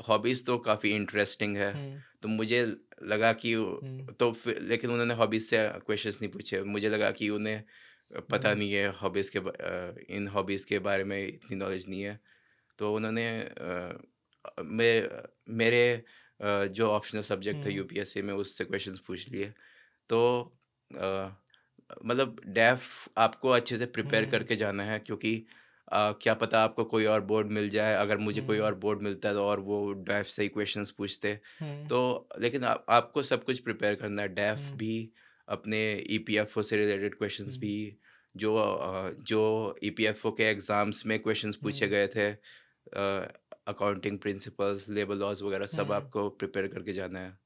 हॉबीज़ तो काफ़ी इंटरेस्टिंग है। हम्म, तो मुझे लगा कि हम्म, तो फिर लेकिन उन्होंने हॉबीज़ से क्वेश्चंस नहीं पूछे। मुझे लगा कि उन्हें पता हम्म, नहीं है इन हॉबीज़ के बारे में इतनी नॉलेज नहीं है। तो उन्होंने मेरे जो ऑप्शनल सब्जेक्ट था हम्म, यूपीएससी में, उससे क्वेश्चंस पूछ लिए। तो अ, मतलब डेफ आपको अच्छे से प्रिपेयर हम्म, करके जाना है, क्योंकि क्या पता आपको कोई और बोर्ड मिल जाए। अगर मुझे कोई हम्म, और बोर्ड मिलता है तो और वो डेफ से ही क्वेश्चंस पूछते। हम्म, तो लेकिन आपको सब कुछ प्रिपेयर करना है, डेफ हम्म, भी, अपने ईपीएफओ से रिलेटेड क्वेश्चंस हम्म, भी, जो ईपीएफओ के एग्जाम्स में क्वेश्चंस पूछे हम्म, गए थे, अकाउंटिंग प्रिंसिपल्स, लेबर लॉज वगैरह, सब हम्म। आपको प्रिपेयर करके जाना है।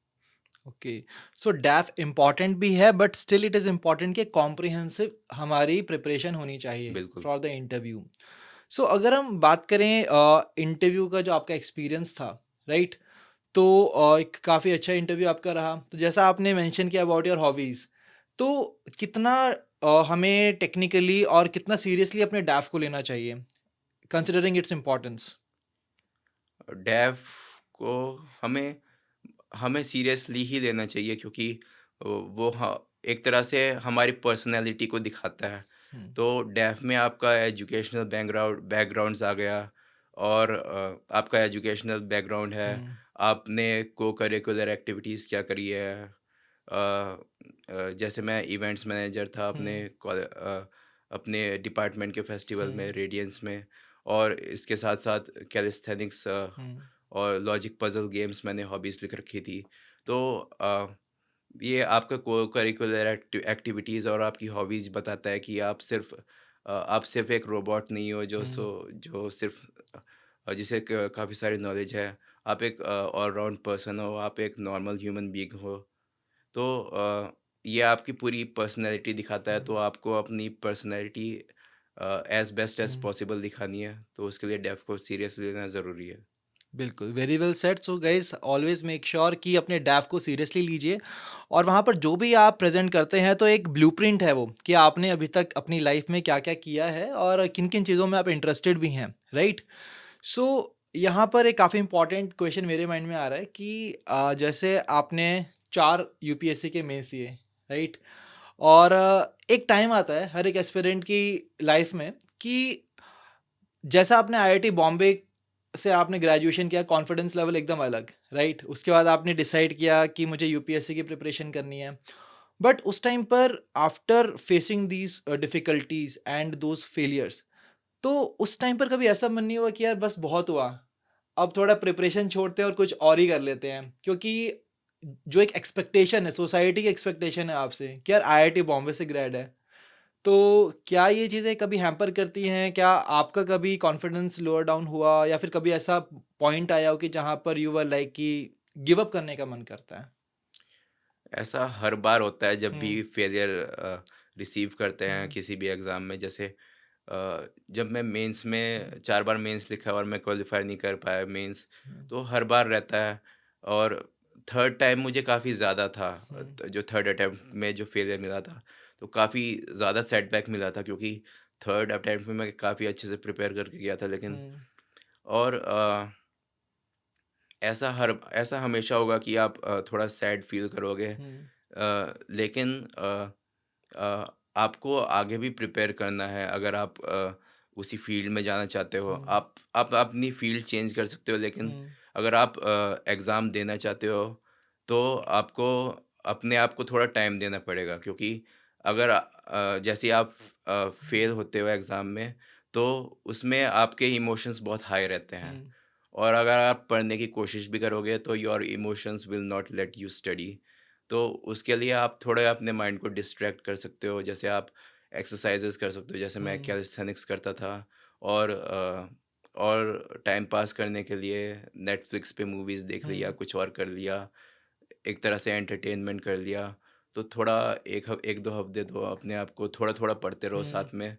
ओके, सो डैफ इम्पॉर्टेंट भी है but still it is important कि कॉम्प्रिहेंसिव हमारी प्रिपरेशन होनी चाहिए बिल्कुल। For the interview. सो अगर हम बात करें इंटरव्यू का जो आपका एक्सपीरियंस था, राइट? तो एक काफ़ी अच्छा इंटरव्यू आपका रहा। तो जैसा आपने मेंशन किया अबाउट योर हॉबीज़, तो कितना हमें टेक्निकली और कितना सीरियसली अपने डैफ को लेना चाहिए कंसिडरिंग इट्स इम्पोर्टेंस? डेफ को हमें हमें सीरियसली ही लेना चाहिए, क्योंकि वो एक तरह से हमारी पर्सनैलिटी को दिखाता है। हुँ, तो डेफ में आपका एजुकेशनल बैकग्राउंड्स आ गया, और आपका एजुकेशनल बैकग्राउंड है, हुँ, आपने को करिकुलर एक्टिविटीज़ क्या करी है। जैसे मैं इवेंट्स मैनेजर था हुँ, अपने डिपार्टमेंट के फेस्टिवल में, हुँ, रेडियंस में। और इसके साथ साथ कैलिस्थेनिक्स हुँ, और लॉजिक पजल गेम्स मैंने हॉबीज़ लिख रखी थी। तो ये आपका को करिकुलर एक्टिविटीज़ और आपकी हॉबीज़ बताता है कि आप सिर्फ एक रोबोट नहीं हो हुँ, जो सिर्फ जिसे काफ़ी सारी नॉलेज है। आप एक ऑलराउंड पर्सन हो, आप एक नॉर्मल ह्यूमन बीइंग हो। तो ये आपकी पूरी पर्सनैलिटी दिखाता है, तो आपको अपनी पर्सनैलिटी एज़ बेस्ट एज़ हुँ। पॉसिबल दिखानी है, तो उसके लिए डेफ़ को सीरियसली लेना ज़रूरी है। बिल्कुल, very well said. So guys always make sure कि अपने डैफ को सीरियसली लीजिए और वहाँ पर जो भी आप प्रेज़ेंट करते हैं तो एक ब्लूप्रिंट है वो, कि आपने अभी तक अपनी लाइफ़ में क्या-क्या किया है और किन-किन चीज़ों में आप इंटरेस्टेड भी हैं, राइट? सो यहाँ पर एक काफ़ी इम्पोर्टेंट क्वेश्चन मेरे माइंड में आ रहा है कि जैसे आपने 4 यूपीएससी के मेंस दिए, राइट? और एक टाइम आता है हर एक एस्पिरेंट की लाइफ़ में कि जैसा आपने आईआईटी बॉम्बे से आपने ग्रेजुएशन किया, कॉन्फिडेंस लेवल एकदम अलग, राइट? उसके बाद आपने डिसाइड किया कि मुझे यूपीएससी की प्रिपरेशन करनी है। बट उस टाइम पर after facing these difficulties and those failures, तो उस टाइम पर कभी ऐसा मन नहीं हुआ कि यार बस बहुत हुआ, अब थोड़ा प्रिपरेशन छोड़ते हैं और कुछ और ही कर लेते हैं? क्योंकि जो एक एक्सपेक्टेशन है, सोसाइटी की एक्सपेक्टेशन है आपसे कि यार आईआईटी बॉम्बे से ग्रेड है, तो क्या ये चीज़ें कभी हैम्पर करती हैं? क्या आपका कभी कॉन्फिडेंस लोअर डाउन हुआ या फिर कभी ऐसा पॉइंट आया हो कि जहाँ पर यू वर लाइक कि गिव अप करने का मन करता है? ऐसा हर बार होता है जब हुँ, भी फेलियर रिसीव करते हैं हुँ, किसी भी एग्ज़ाम में। जैसे जब मैं मेंस में 4 बार मेंस लिखा और मैं क्वालीफाई नहीं कर पाया मेंस, हुँ, तो हर बार रहता है। और थर्ड टाइम मुझे काफ़ी ज़्यादा था, हुँ, जो थर्ड अटेम्प्ट में जो फेलियर मिला था, तो काफ़ी ज़्यादा सेटबैक मिला था, क्योंकि थर्ड अटेम्प्ट में मैं काफ़ी अच्छे से प्रिपेयर करके गया था। लेकिन हुँ, और ऐसा हमेशा होगा कि आप थोड़ा सैड फ़ील करोगे, हुँ, लेकिन आपको आगे भी प्रिपेयर करना है। अगर आप उसी फ़ील्ड में जाना चाहते हो, हुँ, आप अपनी फ़ील्ड चेंज कर सकते हो, लेकिन हुँ, अगर आप एग्ज़ाम देना चाहते हो, तो आपको अपने आप को थोड़ा टाइम देना पड़ेगा, क्योंकि अगर जैसे ही आप हुँ, फ़ेल होते हो एग्ज़ाम में, तो उसमें आपके इमोशंस बहुत हाई रहते हैं। हुँ, और अगर आप पढ़ने की कोशिश भी करोगे, तो your emotions will not let you study. तो उसके लिए आप थोड़ा अपने माइंड को डिस्ट्रैक्ट कर सकते हो। जैसे आप एक्सरसाइजेस कर सकते हो, जैसे मैं हुँ, कैलिस्थेनिक्स करता था। और टाइम पास करने के लिए नेटफ्लिक्स पे मूवीज़ देख लिया, हुँ, कुछ और कर लिया, एक तरह से एंटरटेनमेंट कर लिया। तो थोड़ा 1-2 हफ्ते दो अपने आप को, थोड़ा-थोड़ा पढ़ते रहो हुँ, साथ में।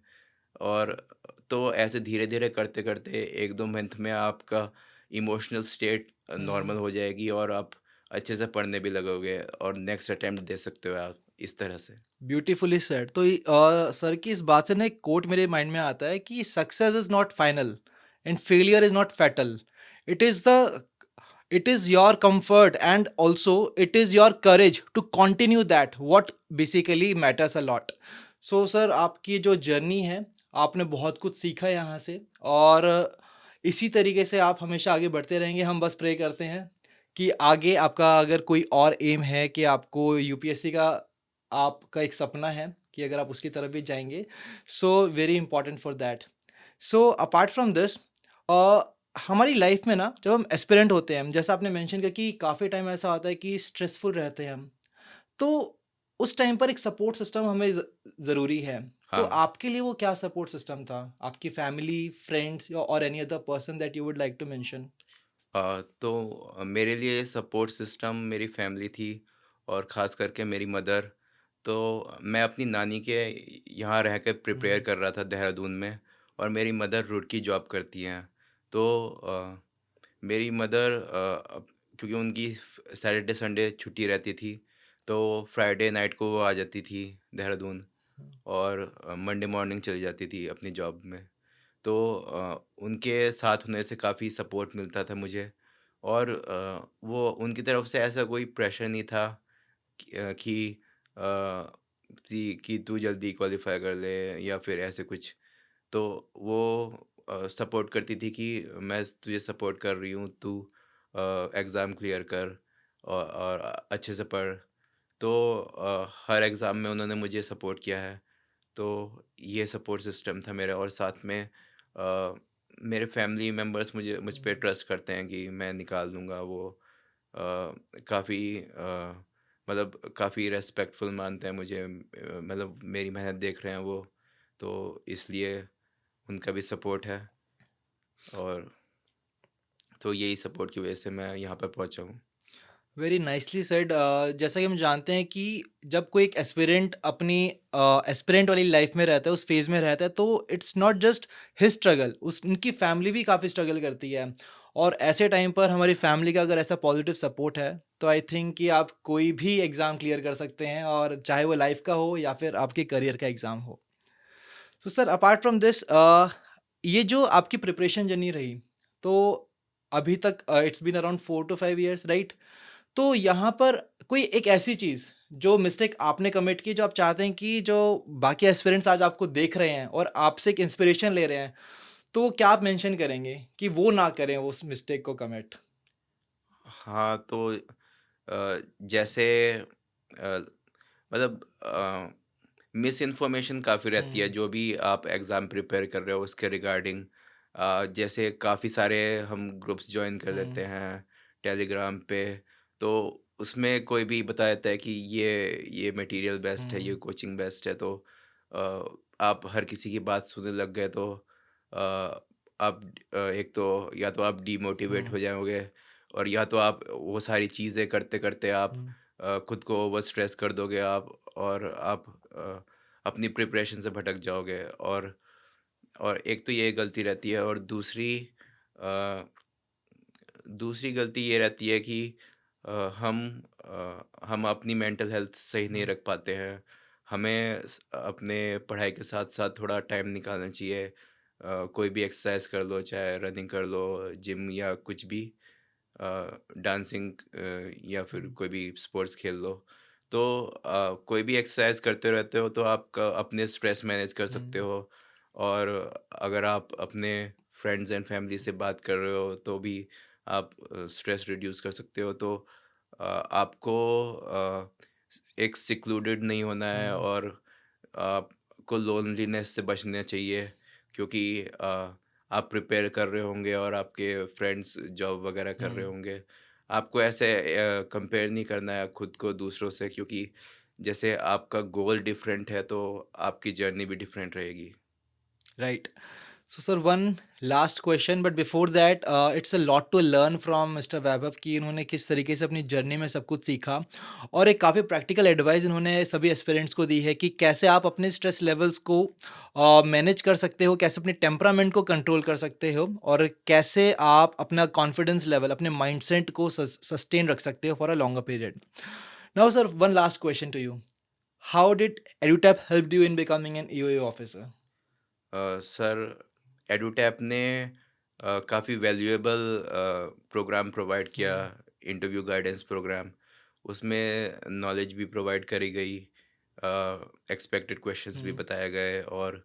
और तो ऐसे धीरे-धीरे करते-करते 1-2 मंथ में आपका इमोशनल स्टेट हुँ। नॉर्मल हो जाएगी, और आप अच्छे से पढ़ने भी लगोगे और नेक्स्ट अटेम्प्ट दे सकते हो आप, इस तरह से। Beautifully said. तो सर की इस बात से ना एक कोट मेरे माइंड में आता है कि success is not final and failure is not fatal. It is the it is your comfort and also it is your courage to continue that what basically matters a lot. So sir आपकी जो journey है, आपने बहुत कुछ सीखा यहाँ से और इसी तरीके से आप हमेशा आगे बढ़ते रहेंगे। हम बस प्रे करते हैं कि आगे आपका अगर कोई और एम है कि आपको यूपीएससी का आपका एक सपना है कि अगर आप उसकी तरफ भी जाएँगे, so very important for that. So apart from this हमारी लाइफ में ना जब हम एस्पिरेंट होते हैं, जैसा आपने मेंशन किया कि काफ़ी टाइम ऐसा होता है कि स्ट्रेसफुल रहते हैं हम, तो उस टाइम पर एक सपोर्ट सिस्टम हमें ज़रूरी है। तो हाँ। आपके लिए वो क्या सपोर्ट सिस्टम था? आपकी फैमिली, फ्रेंड्स या और any other person that you would like to mention? तो मेरे लिए सपोर्ट सिस्टम मेरी फैमिली थी, और ख़ास करके मेरी मदर। तो मैं अपनी नानी के यहाँ रह के प्रिपेयर हुँ, कर रहा था देहरादून में, और मेरी मदर रुड़की जॉब करती हैं। तो मेरी मदर क्योंकि उनकी सैटरडे संडे छुट्टी रहती थी, तो फ्राइडे नाइट को वो आ जाती थी देहरादून, और मंडे मॉर्निंग चली जाती थी अपनी जॉब में। तो उनके साथ होने से काफ़ी सपोर्ट मिलता था मुझे। और वो उनकी तरफ से ऐसा कोई प्रेशर नहीं था अ, कि तू जल्दी क्वालिफ़ाई कर ले, या फिर ऐसे कुछ। तो वो सपोर्ट करती थी कि मैं तुझे सपोर्ट कर रही हूँ, तू एग्ज़ाम क्लियर कर, और अच्छे से पढ़। तो हर एग्ज़ाम में उन्होंने मुझे सपोर्ट किया है। तो ये सपोर्ट सिस्टम था मेरा, और साथ में अ, मेरे फैमिली मेंबर्स मुझ पे हुँ, ट्रस्ट करते हैं कि मैं निकाल लूँगा वो। काफ़ी मतलब काफ़ी रेस्पेक्टफुल मानते हैं मुझे, मतलब मेरी मेहनत देख रहे हैं वो, तो इसलिए उनका भी सपोर्ट है। और तो यही सपोर्ट की वजह से मैं यहाँ पे पहुँचा हूँ। Very nicely said. जैसा कि हम जानते हैं कि जब कोई एक एस्पिरेंट अपनी एस्पिरेंट वाली लाइफ में रहता है, उस फेज में रहता है, तो it's not just his struggle, उस उनकी फैमिली भी काफ़ी स्ट्रगल करती है। और ऐसे टाइम पर हमारी फैमिली का अगर ऐसा पॉजिटिव सपोर्ट है, तो आई थिंक कि आप कोई भी एग्ज़ाम क्लियर कर सकते हैं, और चाहे वो लाइफ का हो या फिर आपके करियर का एग्ज़ाम हो। So sir, apart from this, ये जो आपकी प्रिपरेशन जर्नी रही, तो अभी तक it's been around 4 to 5 years, right? तो यहाँ पर कोई एक ऐसी चीज़ जो मिस्टेक आपने कमिट की, जो आप चाहते हैं कि जो बाकी एस्पिरेंट्स आज आपको देख रहे हैं और आपसे एक इंस्पिरेशन ले रहे हैं, तो क्या आप मेंशन करेंगे कि वो ना करें उस मिस्टेक को कमिट? हाँ, तो जैसे मतलब मिस इन्फॉर्मेशन काफ़ी रहती है हुँ, जो भी आप एग्ज़ाम प्रिपेयर कर रहे हो उसके रिगार्डिंग। जैसे काफ़ी सारे हम ग्रुप्स जॉइन कर लेते हुँ, हैं टेलीग्राम पे, तो उसमें कोई भी बता देता है कि ये मटेरियल बेस्ट है, ये हुँ, कोचिंग बेस्ट है, तो आप हर किसी की बात सुनने लग गए तो आप एक तो या तो आप डीमोटिवेट हुँ, हो जाओगे, और या तो आप वो सारी चीज़ें करते करते आप हुँ, खुद को ओवर स्ट्रेस कर दोगे आप, और आप अपनी प्रिपरेशन से भटक जाओगे। और एक तो ये गलती रहती है, और अ, दूसरी गलती ये रहती है कि हम अपनी मेंटल हेल्थ सही नहीं हुँ, रख पाते हैं। हमें अपने पढ़ाई के साथ साथ थोड़ा टाइम निकालना चाहिए। कोई भी एक्सरसाइज कर लो, चाहे रनिंग कर लो, जिम या कुछ भी, डांसिंग, या फिर हुँ, कोई भी स्पोर्ट्स खेल लो। तो कोई भी एक्सरसाइज करते रहते हो तो आप अपने स्ट्रेस मैनेज कर सकते हुँ, हो। और अगर आप अपने फ्रेंड्स एंड फैमिली से बात कर रहे हो तो भी आप स्ट्रेस रिड्यूस कर सकते हो। तो आपको एक सिक्लूडेड नहीं होना है, हुँ, और आपको लोनलीनेस से बचना चाहिए, क्योंकि आप प्रिपेयर कर रहे होंगे और आपके फ्रेंड्स जॉब वगैरह कर रहे हुँ। होंगे। आपको ऐसे कंपेयर नहीं करना है खुद को दूसरों से, क्योंकि जैसे आपका गोल डिफरेंट है तो आपकी जर्नी भी डिफरेंट रहेगी। Right. So sir, one last question, but before that, it's a lot to learn from mister Vaibhav कि इन्होंने किस तरीके से अपनी जर्नी में सब कुछ सीखा, और एक काफ़ी प्रैक्टिकल एडवाइस इन्होंने सभी एस्पिरेंट्स को दी है कि कैसे आप अपने स्ट्रेस लेवल्स को मैनेज कर सकते हो, कैसे अपने टेम्परामेंट को कंट्रोल कर सकते हो, और कैसे आप अपना कॉन्फिडेंस लेवल, अपने माइंडसेट को सस्टेन रख सकते हो for a longer period. Now sir, one last question to you. How did Edutap help you in becoming an EOA officer? Sir, Edutap ने काफ़ी वैल्यूएबल प्रोग्राम प्रोवाइड किया, हम्म, इंटरव्यू गाइडेंस प्रोग्राम। उसमें knowledge भी provide करी गई, expected questions भी हम्म, बताए गए, और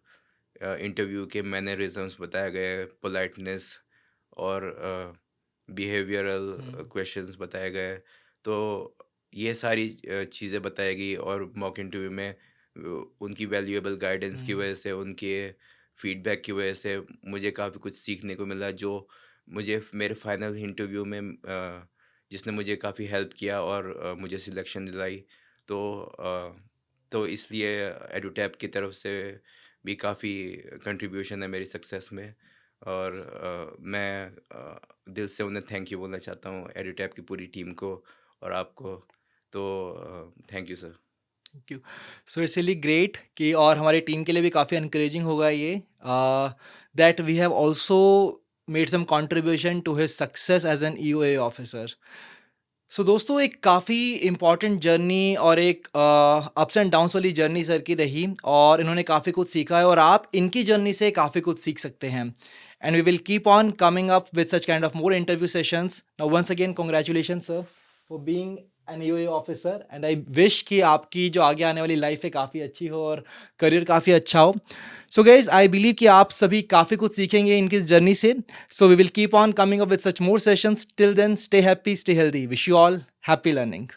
इंटरव्यू के मैनरिज्म्स बताए गए, पोलाइटनेस और बिहेवियरल हम्म, क्वेश्चंस बताए गए। तो ये सारी चीज़ें बताई गई, और मॉक इंटरव्यू में उनकी वैल्यूएबल गाइडेंस की हम्म, वजह से, उनके फीडबैक की वजह से मुझे काफ़ी कुछ सीखने को मिला, जो मुझे मेरे फाइनल इंटरव्यू में जिसने मुझे काफ़ी हेल्प किया और मुझे सिलेक्शन दिलाई। तो तो इसलिए एडुटैप की तरफ से भी काफ़ी कंट्रीब्यूशन है मेरी सक्सेस में, और मैं दिल से उन्हें थैंक यू बोलना चाहता हूँ, एडुटैप की पूरी टीम को और आपको। तो thank you sir. Thank you. So it's really great कि, और हमारी टीम के लिए भी काफ़ी encouraging होगा ये, that we have also made some contribution to his success as an EOA officer. So दोस्तों, एक काफ़ी इम्पॉर्टेंट जर्नी और एक अप्स एंड डाउन्स वाली जर्नी सर की रही, और इन्होंने काफ़ी कुछ सीखा है, और आप इनकी जर्नी से काफ़ी कुछ सीख सकते हैं। And we will keep on coming up with such kind of more interview sessions. Now once again congratulation sir for being an EOA officer, and I wish कि आपकी जो आगे आने वाली लाइफ है काफ़ी अच्छी हो और करियर काफ़ी अच्छा हो। सो गाइज, आई बिलीव कि आप सभी काफ़ी कुछ सीखेंगे इनकी जर्नी से। So we will keep on coming up with such more sessions. Till then, stay happy, stay healthy. Wish you all happy learning.